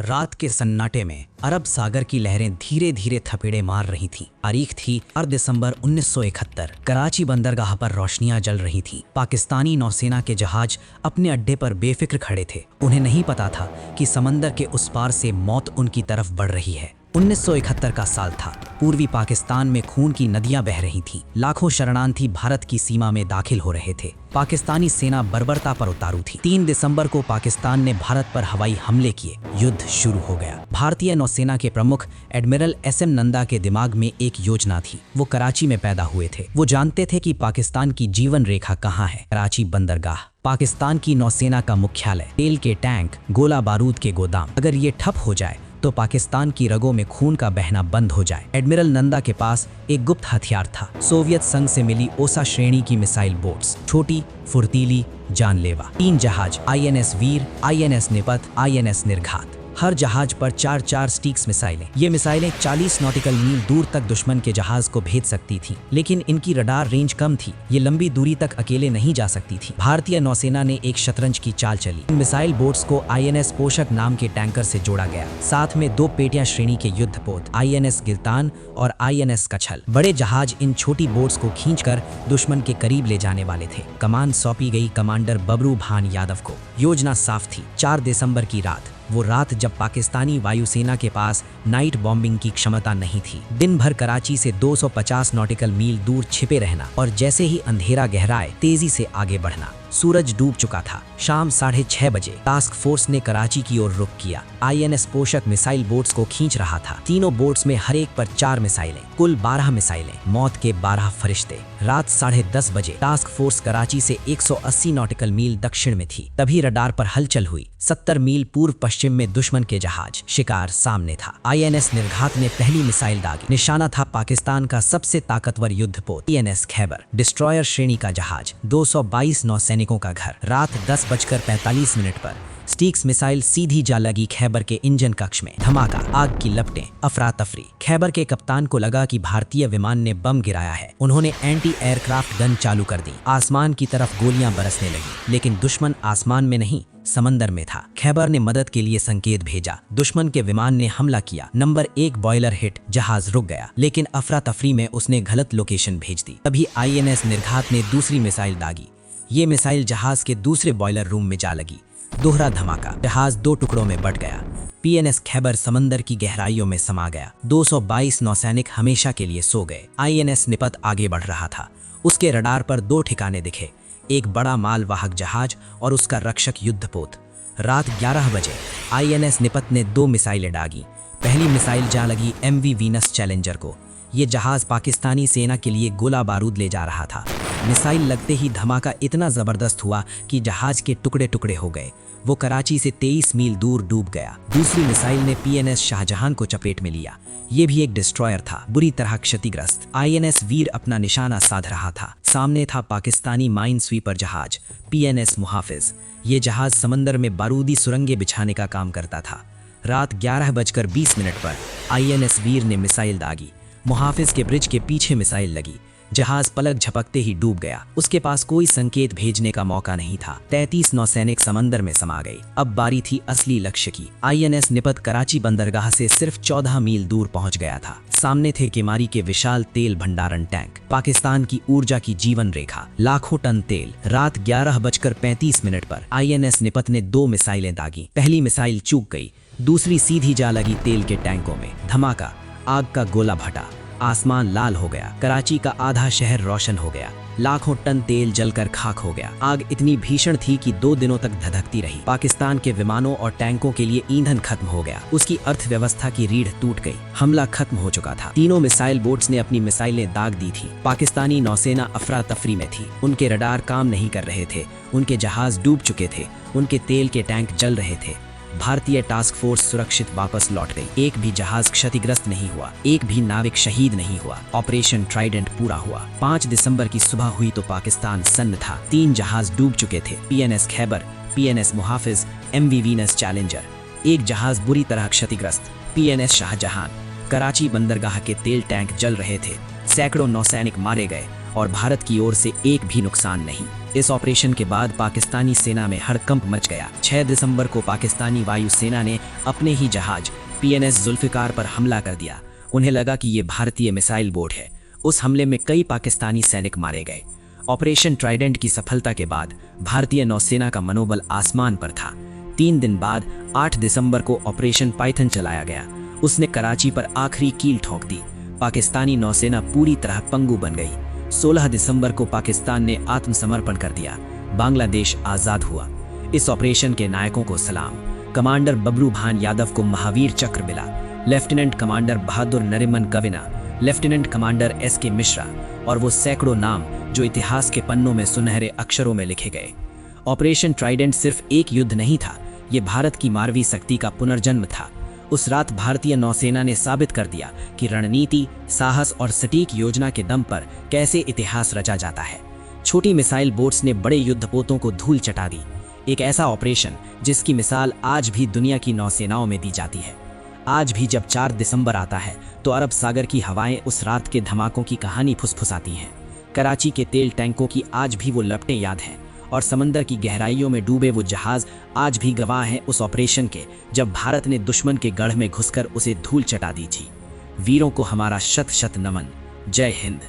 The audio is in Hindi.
रात के सन्नाटे में अरब सागर की लहरें धीरे धीरे थपेड़े मार रही थीं। तारीख थी 4 दिसंबर 1971। कराची बंदरगाह पर रोशनियां जल रही थीं। पाकिस्तानी नौसेना के जहाज अपने अड्डे पर बेफिक्र खड़े थे। उन्हें नहीं पता था कि समंदर के उस पार से मौत उनकी तरफ बढ़ रही है। 1971 का साल था। पूर्वी पाकिस्तान में खून की नदियां बह रही थीं। लाखों शरणार्थी भारत की सीमा में दाखिल हो रहे थे। पाकिस्तानी सेना बर्बरता पर उतारू थी। 3 दिसंबर को पाकिस्तान ने भारत पर हवाई हमले किए। युद्ध शुरू हो गया। भारतीय नौसेना के प्रमुख एडमिरल SM नंदा के दिमाग में एक योजना थी। वो कराची में पैदा हुए थे। वो जानते थे कि पाकिस्तान की जीवन रेखा कहाँ है। कराची बंदरगाह, पाकिस्तान की नौसेना का मुख्यालय, तेल के टैंक, गोला बारूद के गोदाम। अगर ये ठप हो जाए तो पाकिस्तान की रगों में खून का बहना बंद हो जाए। एडमिरल नंदा के पास एक गुप्त हथियार था, सोवियत संघ से मिली ओसा श्रेणी की मिसाइल बोट्स, छोटी, फुर्तीली, जानलेवा। 3 जहाज, INS वीर, INS निपत, INS निर्घात। हर जहाज पर 4-4 स्टिक्स मिसाइलें। ये मिसाइलें 40 नॉटिकल मील दूर तक दुश्मन के जहाज को भेज सकती थीं, लेकिन इनकी रडार रेंज कम थी। ये लंबी दूरी तक अकेले नहीं जा सकती थी। भारतीय नौसेना ने एक शतरंज की चाल चली। इन मिसाइल बोट्स को INS पोषक नाम के टैंकर से जोड़ा गया। साथ में 2 पेटिया श्रेणी के युद्धपोत, INS गिल्तान और INS कछल। बड़े जहाज इन छोटी बोट्स को खींचकर दुश्मन के करीब ले जाने वाले थे। कमान सौंपी गई कमांडर बबरू भान यादव को। योजना साफ थी। 4 दिसंबर की रात, वो रात जब पाकिस्तानी वायुसेना के पास नाइट बॉम्बिंग की क्षमता नहीं थी। दिन भर कराची से 250 नॉटिकल मील दूर छिपे रहना और जैसे ही अंधेरा गहराए तेजी से आगे बढ़ना। सूरज डूब चुका था। शाम 6:30 बजे टास्क फोर्स ने कराची की ओर रुख किया। INS पोषक मिसाइल बोट्स को खींच रहा था। तीनों बोट्स में हर एक पर 4 मिसाइलें, कुल 12 मिसाइलें, मौत के 12 फरिश्ते। रात 10:30 बजे टास्क फोर्स कराची से 180 नॉटिकल मील दक्षिण में थी। तभी रडार पर हलचल हुई। 70 मील पूर्व पश्चिम में दुश्मन के जहाज। शिकार सामने था। INS निर्घात ने पहली मिसाइल दागी। निशाना था पाकिस्तान का सबसे ताकतवर युद्धपोत INS खैबर, डिस्ट्रॉयर श्रेणी का जहाज। 222 नौसैनिकों का घर। रात 10:45 पर स्टिक्स मिसाइल सीधी जा लगी खैबर के इंजन कक्ष में। धमाका, आग की लपटें, अफरा तफरी। खैबर के कप्तान को लगा कि भारतीय विमान ने बम गिराया है। उन्होंने एंटी एयरक्राफ्ट गन चालू कर दी। आसमान की तरफ गोलियां बरसने लगी, लेकिन दुश्मन आसमान में नहीं, समंदर में था। खैबर ने मदद के लिए संकेत भेजा। दुश्मन के विमान ने हमला किया। Number 1 boiler hit. जहाज रुक गया, लेकिन अफरा तफरी में उसने गलत लोकेशन भेज दी। तभी INS निर्घात ने दूसरी मिसाइल दागी। ये मिसाइल जहाज के दूसरे बॉयलर रूम में जा लगी। दोहरा धमाका, जहाज 2 टुकड़ों में बट गया। PNS खैबर समंदर की गहराइयों में समा गया। 222 नौसैनिक हमेशा के लिए सो गए। INS निपत आगे बढ़ रहा था। उसके रडार पर 2 ठिकाने दिखे, एक बड़ा मालवाहक जहाज और उसका रक्षक युद्धपोत। रात 11 बजे INS निपत ने 2 मिसाइलें दागी। पहली मिसाइल जा लगी MV वीनस चैलेंजर को। ये जहाज पाकिस्तानी सेना के लिए गोला बारूद ले जा रहा था। मिसाइल लगते ही धमाका इतना जबरदस्त हुआ कि जहाज के टुकड़े टुकड़े हो गए। वो कराची से 23 मील दूर डूब गया। दूसरी मिसाइल ने PNS शाहजहां को चपेट में लिया। ये भी एक डिस्ट्रॉयर था, बुरी तरह क्षतिग्रस्त। INS वीर अपना निशाना साध रहा था। सामने था पाकिस्तानी माइन स्वीपर जहाज PNS मुहाफिज। ये जहाज समंदर में बारूदी सुरंगें बिछाने का काम करता था। रात 11:20 पर INS वीर ने मिसाइल दागी। मुहाफिज के ब्रिज के पीछे मिसाइल लगी। जहाज पलक झपकते ही डूब गया। उसके पास कोई संकेत भेजने का मौका नहीं था। 33 नौसैनिक समंदर में समा गए। अब बारी थी असली लक्ष्य की। INS निपत कराची बंदरगाह से सिर्फ 14 मील दूर पहुंच गया था। सामने थे केमारी के विशाल तेल भंडारण टैंक, पाकिस्तान की ऊर्जा की जीवन रेखा, लाखों टन तेल। रात 11:35 पर INS निपत ने 2 मिसाइलें दागी। पहली मिसाइल चूक गई, दूसरी सीधी जा लगी तेल के टैंकों में। धमाका, आग का गोला फटा, आसमान लाल हो गया। कराची का आधा शहर रोशन हो गया। लाखों टन तेल जलकर खाक हो गया। आग इतनी भीषण थी कि 2 दिनों तक धधकती रही। पाकिस्तान के विमानों और टैंकों के लिए ईंधन खत्म हो गया। उसकी अर्थव्यवस्था की रीढ़ टूट गई। हमला खत्म हो चुका था। तीनों मिसाइल बोट्स ने अपनी मिसाइलें दाग दी थी। पाकिस्तानी नौसेना अफरा तफरी में थी। उनके रडार काम नहीं कर रहे थे। उनके जहाज डूब चुके थे। उनके तेल के टैंक जल रहे थे। भारतीय टास्क फोर्स सुरक्षित वापस लौट गई। एक भी जहाज क्षतिग्रस्त नहीं हुआ, एक भी नाविक शहीद नहीं हुआ। ऑपरेशन ट्राइडेंट पूरा हुआ। 5 दिसंबर की सुबह हुई तो पाकिस्तान सन्न था। 3 जहाज डूब चुके थे, PNS Khyber, PNS मुहाफिज, MV Venus challenger. एक जहाज बुरी तरह क्षतिग्रस्त, PNS शाहजहां। कराची बंदरगाह के तेल टैंक जल रहे थे। सैकड़ों नौसैनिक मारे गए और भारत की ओर से एक भी नुकसान नहीं। इस ऑपरेशन के बाद पाकिस्तानी सेना में हड़कंप मच गया। 6 दिसंबर को पाकिस्तानी वायुसेना ने अपने ही जहाज PNS जुल्फिकार पर हमला कर दिया। उन्हें लगा कि ये भारतीय मिसाइल बोट है। उस हमले में कई पाकिस्तानी सैनिक मारे गए। ऑपरेशन ट्राइडेंट की सफलता के बाद भारतीय नौसेना का मनोबल आसमान पर था। 3 दिन बाद 8 दिसंबर को ऑपरेशन पाइथन चलाया गया। उसने कराची पर आखिरी कील ठोक दी। पाकिस्तानी नौसेना पूरी तरह पंगु बन गई। 16 दिसंबर को पाकिस्तान ने आत्मसमर्पण कर दिया। बांग्लादेश आज़ाद हुआ। इस ऑपरेशन के नायकों को सलाम। कमांडर बबरू भान यादव को महावीर चक्र मिला, lieutenant commander Bahadur Nariman Kavina, lieutenant commander SK Mishra और वो सैकड़ों नाम जो इतिहास के पन्नों में सुनहरे अक्षरों में लिखे गए। ऑपरेशन ट्राइडेंट सिर्फ एक युद्ध नहीं था, ये भारत की मानवीय शक्ति का पुनर्जन्म था। उस रात भारतीय नौसेना ने साबित कर दिया कि रणनीति, साहस और सटीक योजना के दम पर कैसे इतिहास रचा जाता है। छोटी मिसाइल बोट्स ने बड़े युद्धपोतों को धूल चटा दी। एक ऐसा ऑपरेशन जिसकी मिसाल आज भी दुनिया की नौसेनाओं में दी जाती है। आज भी जब 4 दिसंबर आता है तो अरब सागर की हवाएं उस रात के धमाकों की कहानी फुसफुसाती हैं। कराची के तेल टैंकों की आज भी वो लपटें याद हैं और समंदर की गहराइयों में डूबे वो जहाज आज भी गवाह हैं उस ऑपरेशन के, जब भारत ने दुश्मन के गढ़ में घुसकर उसे धूल चटा दी थी। वीरों को हमारा शत शत नमन। जय हिंद।